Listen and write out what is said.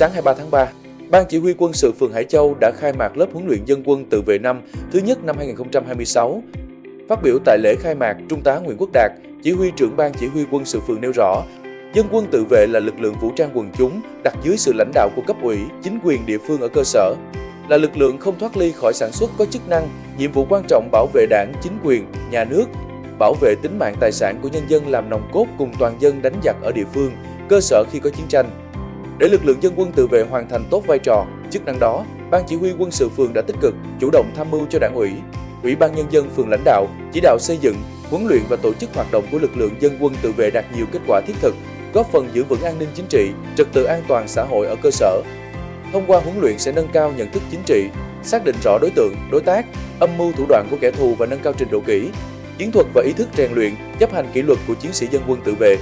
Sáng 23 tháng 3, Ban Chỉ huy quân sự phường Hải Châu đã khai mạc lớp huấn luyện dân quân tự vệ năm thứ nhất năm 2026. Phát biểu tại lễ khai mạc, Trung tá Nguyễn Quốc Đạt, Chỉ huy trưởng Ban Chỉ huy quân sự phường nêu rõ, dân quân tự vệ là lực lượng vũ trang quần chúng đặt dưới sự lãnh đạo của cấp ủy, chính quyền địa phương ở cơ sở, là lực lượng không thoát ly khỏi sản xuất có chức năng, nhiệm vụ quan trọng bảo vệ đảng, chính quyền, nhà nước, bảo vệ tính mạng tài sản của nhân dân làm nòng cốt cùng toàn dân đánh giặc ở địa phương, cơ sở khi có chiến tranh. Để lực lượng dân quân tự vệ hoàn thành tốt vai trò, chức năng đó, Ban Chỉ huy quân sự phường đã tích cực, chủ động tham mưu cho Đảng ủy, Ủy ban Nhân dân phường lãnh đạo, chỉ đạo xây dựng, huấn luyện và tổ chức hoạt động của lực lượng dân quân tự vệ đạt nhiều kết quả thiết thực, góp phần giữ vững an ninh chính trị, trật tự an toàn xã hội ở cơ sở. Thông qua huấn luyện sẽ nâng cao nhận thức chính trị, xác định rõ đối tượng, đối tác, âm mưu thủ đoạn của kẻ thù và nâng cao trình độ kỹ, chiến thuật và ý thức rèn luyện, chấp hành kỷ luật của chiến sĩ dân quân tự vệ.